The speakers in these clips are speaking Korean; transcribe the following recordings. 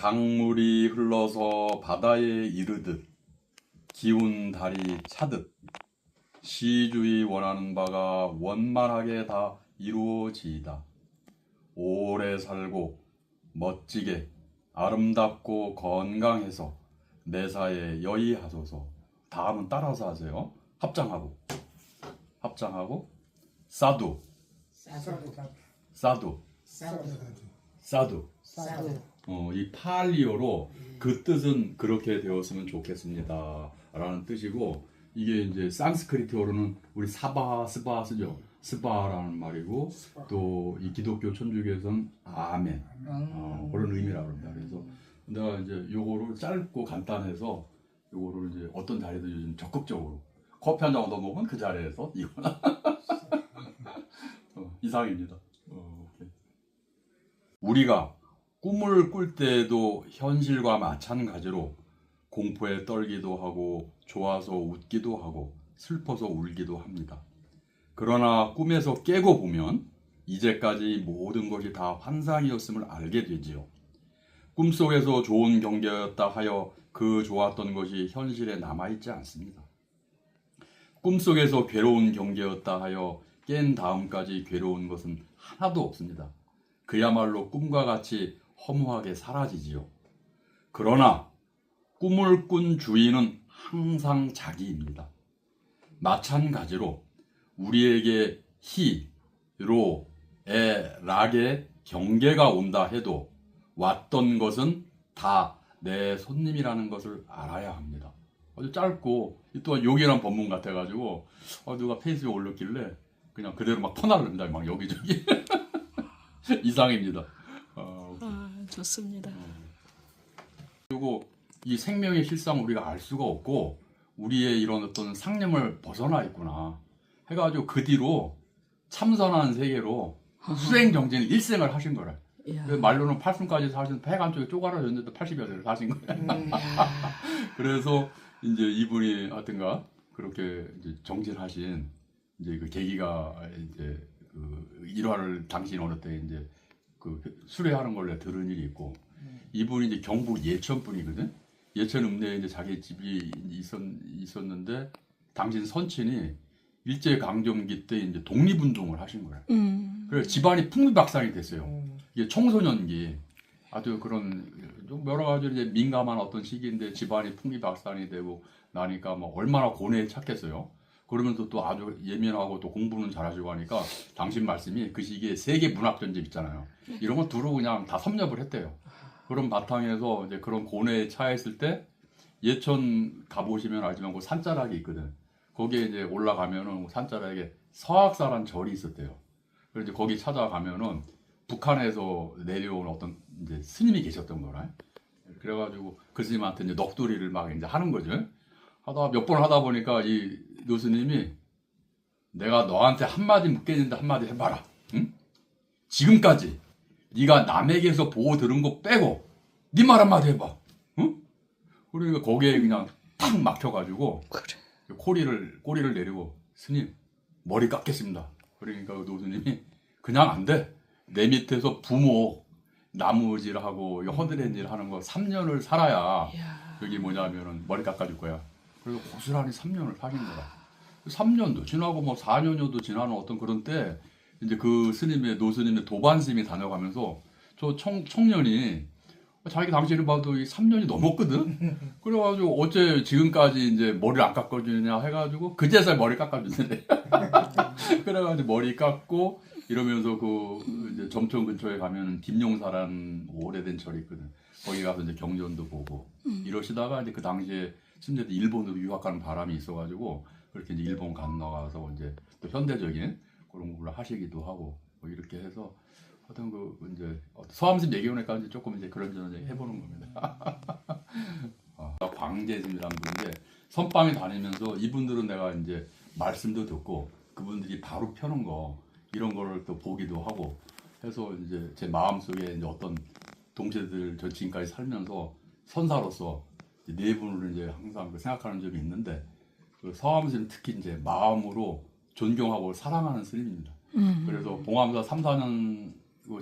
강물이 흘러서 바다에 이르듯 기운 달이 차듯 시주의 원하는 바가 원만하게 다 이루어지이다. 오래 살고 멋지게 아름답고 건강해서 내사에 여의하소서. 다음은 따라서 하세요. 합장하고 사두 이 팔리어로 그 뜻은 그렇게 되었으면 좋겠습니다 라는 뜻이고, 이게 이제 산스크리트어로는 우리 스바 쓰죠. 스바라는 말이고, 또 이 기독교 천주교에서는 아멘 그런 의미라고 합니다. 그래서 내가 이제 요거를 짧고 간단해서 요거를 이제 어떤 자리도 요즘 적극적으로 커피 한 잔 얻어 먹으면 그 자리에서 이거나 이상입니다. 우리가 꿈을 꿀 때에도 현실과 마찬가지로 공포에 떨기도 하고 좋아서 웃기도 하고 슬퍼서 울기도 합니다. 그러나 꿈에서 깨고 보면 이제까지 모든 것이 다 환상이었음을 알게 되지요. 꿈속에서 좋은 경계였다 하여 그 좋았던 것이 현실에 남아있지 않습니다. 꿈속에서 괴로운 경계였다 하여 깬 다음까지 괴로운 것은 하나도 없습니다. 그야말로 꿈과 같이 허무하게 사라지지요. 그러나 꿈을 꾼 주인은 항상 자기입니다. 마찬가지로 우리에게 히, 로, 에, 락의 경계가 온다 해도 왔던 것은 다 내 손님이라는 것을 알아야 합니다. 아주 짧고 또한 요긴한 본문 같아가지고 누가 페이스북에 올렸길래 그냥 그대로 막 퍼나릅니다. 막 여기저기 이상입니다. 좋습니다. 그리고 이 생명의 실상을 우리가 알 수가 없고 우리의 이런 어떤 상념을 벗어나 있구나 해가지고 그 뒤로 참선한 세계로 수행 정진 일생을 하신 거래. 말로는 8순까지 사신 폐 한쪽에 쪼가라졌는데 80여 세를 사신 거예요. 그래서 이제 이분이 하여튼가 그렇게 이제 정진하신 이제 그 계기가 이제 그 일화를 당신 어느 때 이제 그 수레하는 걸 들은 일이 있고, 이분이 이제 경북 예천 분이거든. 예천 읍내에 이제 자기 집이 있었는데 당신 선친이 일제 강점기 때 이제 독립운동을 하신 거예요. 그래서 집안이 풍비박산이 됐어요. 이게 청소년기 아주 그런 좀 여러 가지 이제 민감한 어떤 시기인데 집안이 풍비박산이 되고 나니까 뭐 얼마나 고뇌에 찾겠어요. 그러면서 또 아주 예민하고 또 공부는 잘하시고 하니까 당신 말씀이 그 시기에 세계 문학 전집 있잖아요. 이런 거 두루 그냥 다 섭렵을 했대요. 그런 바탕에서 이제 그런 고뇌에 처했을 때 예천 가보시면 알지만 그 산자락이 있거든. 거기에 이제 올라가면은 산자락에 서학사란 절이 있었대요. 그래서 이제 거기 찾아가면은 북한에서 내려온 어떤 이제 스님이 계셨던 거라. 그래가지고 그 스님한테 이제 넋두리를 막 이제 하는 거죠. 하다 몇 번 하다 보니까 이 노스님이 내가 너한테 한마디 묻겠는데 한마디 해봐라. 응? 지금까지 네가 남에게서 보고 들은 거 빼고 네 말 한마디 해봐. 응? 그러니까 거기에 그냥 탁 막혀가지고 그래. 꼬리를 내리고 스님 머리 깎겠습니다. 그러니까 그 노스님이 그냥 안 돼. 내 밑에서 부모 나무질하고 허드렛일 하는 거 3년을 살아야 여기 뭐냐면은 머리 깎아줄 거야. 그래서 고스란히 3년을 사신 거야. 3년도 지나고 뭐 4년여도 지나는 어떤 그런 때 이제 그 노스님의 도반스님이 다녀가면서 저 청년이 자기 당시를 봐도 이 3년이 넘었거든. 그래가지고 어째 지금까지 이제 머리를 안 깎아주느냐 해가지고 그제서야 머리 깎아주는데. 그래가지고 머리 깎고 이러면서 그 이제 점촌 근처에 가면 김용사라는 오래된 절이 있거든. 거기 가서 이제 경전도 보고 이러시다가 이제 그 당시에 심지어 일본으로 유학 가는 바람이 있어가지고 그렇게 이제 일본 건너가서 이제 또 현대적인 그런 걸 하시기도 하고 뭐 이렇게 해서 하여튼 그 이제 서암심 얘기원에까지 조금 이제 그런 저런 해보는 겁니다. 광재스님이라는 분인데 선방에 다니면서 이분들은 내가 이제 말씀도 듣고 그분들이 바로 펴는 거 이런 거를 또 보기도 하고 해서 이제 제 마음속에 이제 어떤 동체들 저 지금까지 살면서 선사로서 네 분을 이제 항상 생각하는 점이 있는데 그 서암스님 특히 이제 마음으로 존경하고 사랑하는 스님입니다. 그래서 봉암사 3, 4년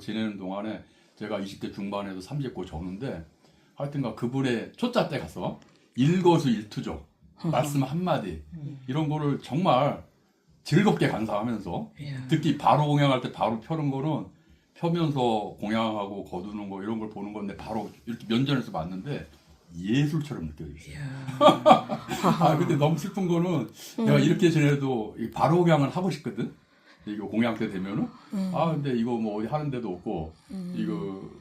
지내는 동안에 제가 20대 중반에서 30고 졌는데 하여튼가 그분의 초짜 때 가서 일거수일투족 말씀 한마디 이런 거를 정말 즐겁게 감상하면서 이야. 특히 바로 공양할 때 바로 펴는 거는 펴면서 공양하고 거두는 거 이런 걸 보는 건데 바로 이렇게 면전에서 봤는데 예술처럼 느껴졌어요. 아 근데 너무 슬픈 거는 내가 이렇게 지내도 이 바로 공양을 하고 싶거든. 이거 공양 때 되면은 아 근데 이거 뭐 어디 하는 데도 없고 이거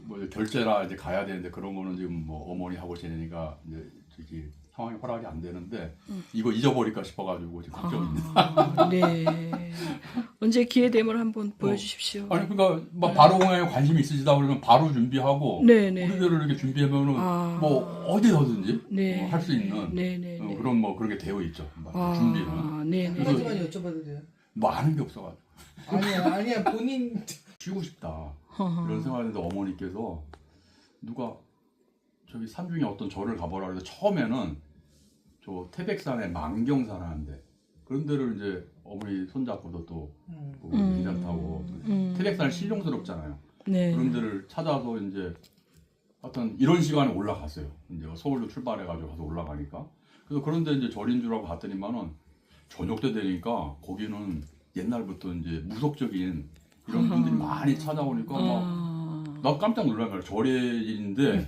뭐 결제나 이제 가야 되는데 그런 거는 지금 뭐 어머니 하고 지내니까 이제 저기 상황이 허락이 안 되는데 이거 잊어버릴까 싶어가지고 지금 걱정입니다. 아, 네. 언제 기회 되면 한번 보여주십시오. 아니 그러니까 막 바로 공양에 관심이 있으시다 그러면 바로 준비하고 네네. 우리대로 이렇게 준비하면은 아. 뭐 어디서든지 네. 할 수 있는 네네. 그런 뭐 그런 게 되어 있죠. 준비는 아, 네네. 한 가지만 여쭤봐도 돼요? 뭐 아는 게 없어가지고 아니야 본인 쉬고 싶다 이런 생각했는데 어머니께서 누가 저기 산중에 어떤 절을 가보라 그래서 처음에는 저 태백산에 만경사라는데 그런 데를 이제 어머니 손잡고도 또 괜찮다고 태백산 신용스럽잖아요. 네. 그런 데를 찾아서 이제 하여튼 이런 시간에 올라갔어요. 이제 서울로 출발해가지고 가서 올라가니까 그래서 그런데 이제 절인 줄 알고 갔더니만은 저녁 때 되니까 거기는 옛날부터 이제 무속적인 이런 분들이 많이 찾아오니까 막 나 깜짝 놀란 거야. 절에인데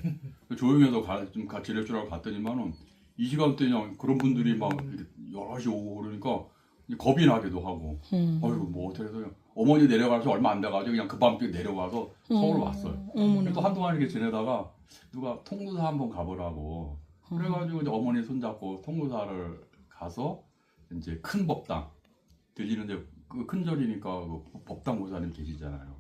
조용해서 좀 같이 지낼 줄 알고 갔더니만은 이 시간대 그냥 그런 분들이 막 이렇게 여럿이 오고 그러니까 겁이 나기도 하고 어이구 뭐 어떻게 해서 어머니 내려가서 얼마 안 돼가지고 그냥 그 밤에 내려가서 서울 왔어요. 또 한동안 이렇게 지내다가 누가 통도사 한번 가보라고 그래가지고 이제 어머니 손잡고 통도사를 가서 이제 큰 법당 들리는데 그 큰 절이니까 그 법당 보사님 계시잖아요.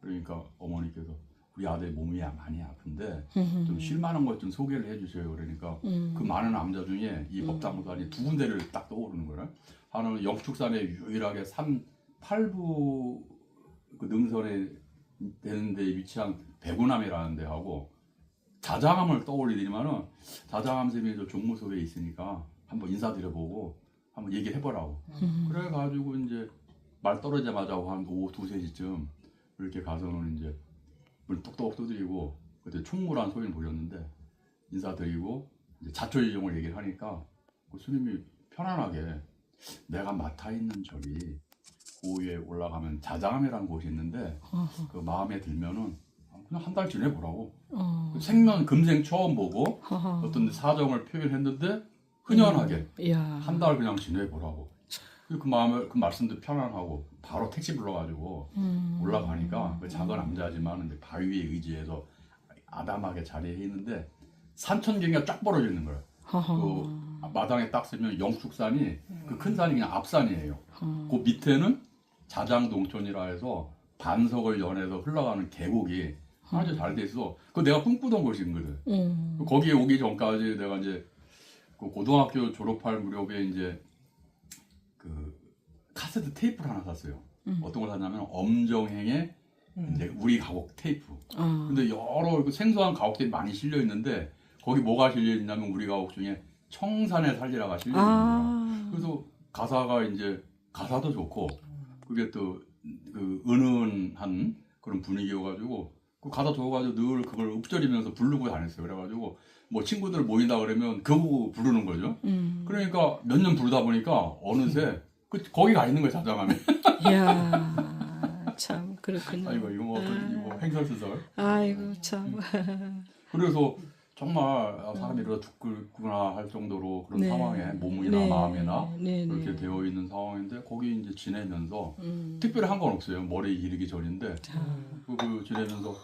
그러니까 어머니께서 우리 아들 몸이 많이 아픈데 좀 쉴만한 것 좀 소개를 해주세요. 그러니까 그 많은 남자 중에 이 법당 보사님 두 군데를 딱 떠오르는 거예요. 하나는 영축산에 유일하게 산 8부 그 능선에 되는 데 위치한 배구남이라는 데하고 자장암을 떠올리더니만은 자장암 쌤이 저 종무소에 있으니까 한번 인사드려보고 한번 얘기를 해보라고. 그래가지고 이제 말 떨어지자마자 한 오후 2, 3시쯤 이렇게 가서는 이제 물 똑똑 두드리고 그때 총무란 소리를 보였는데 인사드리고 이제 자초지종을 얘기를 하니까 그 스님이 편안하게 내가 맡아 있는 절이 그 위에 올라가면 자장암이라는 곳이 있는데 그 마음에 들면은 그냥 한 달 지내보라고. 생면 금생 처음 보고 어떤 사정을 표현했는데 흔연하게 한 달 그냥 지내보라고. 그 마음을 그 말씀도 편안하고 바로 택시 불러가지고 올라가니까 그 작은 남자지만 근데 바위 위에 의지해서 아담하게 자리에 있는데 산천경이가 쫙 벌어져 있는 거예요. 그 마당에 딱 쓰면 영축산이 그 큰 산이 그냥 앞산이에요. 그 밑에는 자장동천이라 해서 반석을 연해서 흘러가는 계곡이 아주 잘 돼 있어. 그 내가 꿈꾸던 곳이거든. 거기에 오기 전까지 내가 이제 그 고등학교 졸업할 무렵에 이제 그 카세트 테이프를 하나 샀어요. 어떤 걸 샀냐면 엄정행의 이제 우리 가곡 테이프. 근데 여러 그 생소한 가곡들이 많이 실려 있는데 거기 뭐가 실려 있냐면 우리 가곡 중에 청산의 살리라가 실려 있는 거야. 그래서 가사가 이제 가사도 좋고 그게 또 그 은은한 그런 분위기여가지고 그 가사 좋아가지고 늘 그걸 읊조리면서 부르고 다녔어요. 그래가지고 뭐 친구들 모인다 그러면 그거 부르는 거죠. 그러니까 몇 년 부르다 보니까 어느새 거기 가 있는 거예요. 자장암에. 이야, 참 그렇군요. 아이고 이거 뭐 횡설수설. 아이고 참. 그래서 정말 사람이 이러다 죽겠구나 할 정도로 그런 상황에 몸이나 네. 마음이나 네, 그렇게 네. 되어 있는 상황인데 거기 이제 지내면서 특별히 한 건 없어요. 머리 기르기 전인데 그 지내면서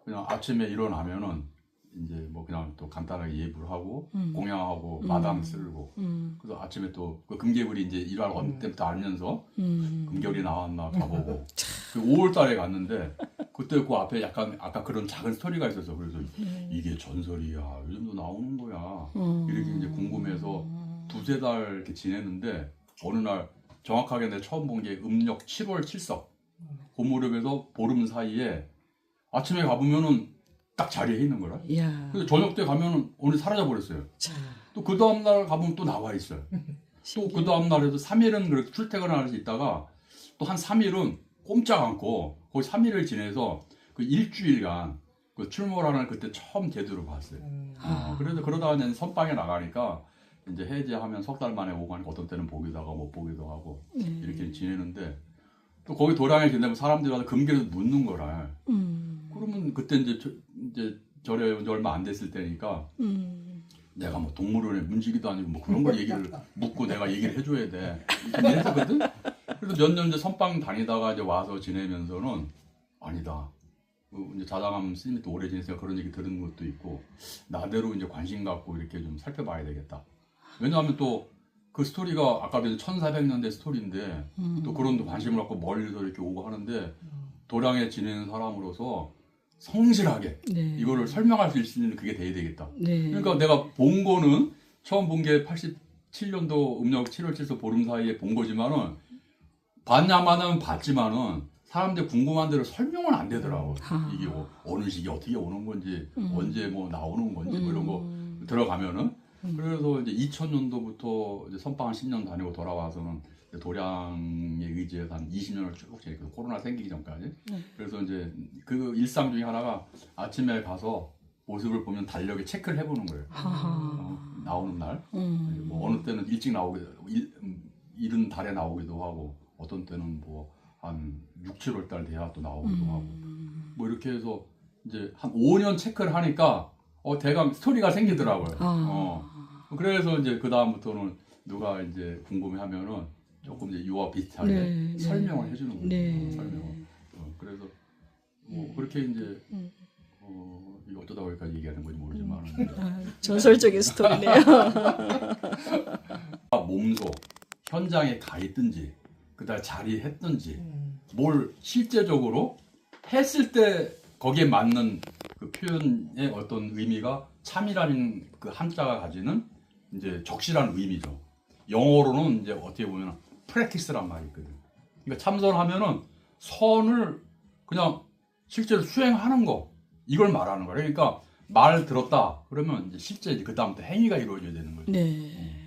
그냥 아침에 일어나면은 이제 뭐 그냥 또 간단하게 예불 하고 공양하고 마당 쓸고 그래서 아침에 또 그 금계불이 이제 일할 어느 때부터 알면서 금결이 나왔나 가보고 그 5월달에 갔는데 그때 그 앞에 약간 아까 그런 작은 스토리가 있어서 그래서 이게 전설이야 요즘도 나오는 거야 이렇게 이제 궁금해서 2-3달 이렇게 지냈는데 어느 날 정확하게 내가 처음 본 게 음력 7월 7석 그 무렵에서 보름 사이에 아침에 가보면은 딱 자리에 있는 거라. 이야. 그래서 저녁 때 가면은 오늘 사라져 버렸어요. 또 그 다음 날 가보면 또 나와 있어요. 또 그 다음 날에도 3일은 그렇게 출퇴근을 할 수 있다가 또 한 3일은 꼼짝 않고 거의 3일을 지내서 그 일주일간 그 출몰하는 그때 처음 제대로 봤어요. 아. 그래서 그러다가 이제 선방에 나가니까 이제 해제하면 석 달 만에 오고 하니까 어떤 때는 보기도 하고 못 보기도 하고 이렇게 지내는데 또 거기 도량에 지내면 사람들이 와서 금괴를 묻는 거라. 그러면 그때 이제 저래 얼마 안 됐을 때니까 내가 뭐 동물원에 문지기도 아니고 뭐 그런 걸 얘기를 묻고 내가 얘기를 해줘야 돼. 이랬었거든. 그래서 몇 년 이제 선방 다니다가 이제 와서 지내면서는 아니다. 이제 자장암 스님이 또 오래 지내서 그런 얘기 들은 것도 있고 나대로 이제 관심 갖고 이렇게 좀 살펴봐야 되겠다. 왜냐하면 또 그 스토리가 아까 전에 1400년대 스토리인데 또 그런 또 관심을 갖고 멀리서 이렇게 오고 하는데 도량에 지내는 사람으로서 성실하게 네. 이거를 설명할 수 있는 그게 돼야 되겠다. 네. 그러니까 내가 본 거는 처음 본 게 87년도 음력 7월 7일 보름 사이에 본 거지만은 봤냐마는 봤지만은 사람들 궁금한 대로 설명은 안 되더라고. 이게 어느 시기 어떻게 오는 건지 언제 뭐 나오는 건지 뭐 이런 거 들어가면은 그래서 이제 2000년도부터 이제 선방 한 10년 다니고 돌아와서는 이제 도량에 의지해서 한 20년을 쭉 지냈거든. 코로나 생기기 전까지. 그래서 이제 그 일상 중에 하나가 아침에 가서 모습을 보면 달력에 체크를 해보는 거예요. 나오는 날. 뭐 어느 때는 일찍 나오기도 이른 달에 나오기도 하고 어떤 때는 뭐 한 6, 7월 달 돼야 또 나오기도 하고 뭐 이렇게 해서 이제 한 5년 체크를 하니까 대강 스토리가 생기더라고요. 그래서 이제 그 다음부터는 누가 이제 궁금해하면은 조금 이제 유아 비슷하게 네, 설명을 해주는 거죠. 네. 설명을. 그래서 뭐 그렇게 이제 이거 어쩌다 보니까 얘기하는 건지 모르지만 전설적인 스토리네요. 몸소 현장에 가 있든지 그다음 자리했든지 뭘 실제적으로 했을 때 거기에 맞는 그 표현의 어떤 의미가 참이라는 그 한자가 가지는 이제 적시라는 의미죠. 영어로는 이제 어떻게 보면 practice란 말이 있거든. 그러니까 참선하면은 선을 그냥 실제로 수행하는 거 이걸 말하는 거야. 그러니까 말 들었다 그러면 이제 실제 그 다음부터 행위가 이루어져야 되는 거죠. 네.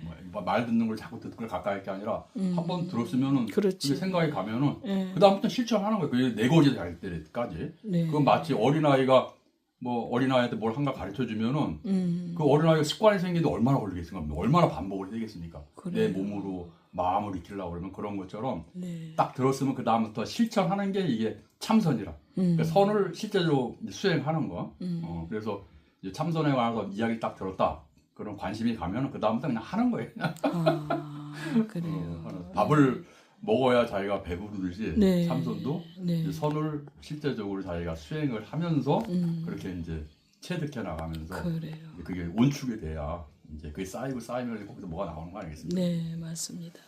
말 듣는 걸 자꾸 듣고 가까이 할 게 아니라 한 번 들었으면은 그렇지. 그게 생각이 가면은 네. 그 다음부터 실천하는 거예요. 그게 내거지 될 때까지. 네. 그건 마치 어린아이가 뭐 어린아이한테 뭘 한가 가르쳐 주면은 그 어린아이가 습관이 생기는데 얼마나 걸리겠습니까? 얼마나 반복을 되겠습니까? 그래요. 내 몸으로 마음으로 익히려고 그러면 그런 것처럼 네. 딱 들었으면 그 다음부터 실천하는 게 이게 참선이라. 그러니까 선을 실제로 수행하는 거. 그래서 이제 참선에 관해서 이야기 딱 들었다. 그런 관심이 가면 그 다음부터 그냥 하는 거예요. 그래요. 밥을 먹어야 자기가 배부르듯이 네. 참선도 네. 이제 선을 실제적으로 자기가 수행을 하면서 그렇게 이제 체득해 나가면서 그래요. 그게 온축이 돼야 이제 그게 쌓이고 쌓이면 거기서 뭐가 나오는 거 아니겠습니까? 네, 맞습니다.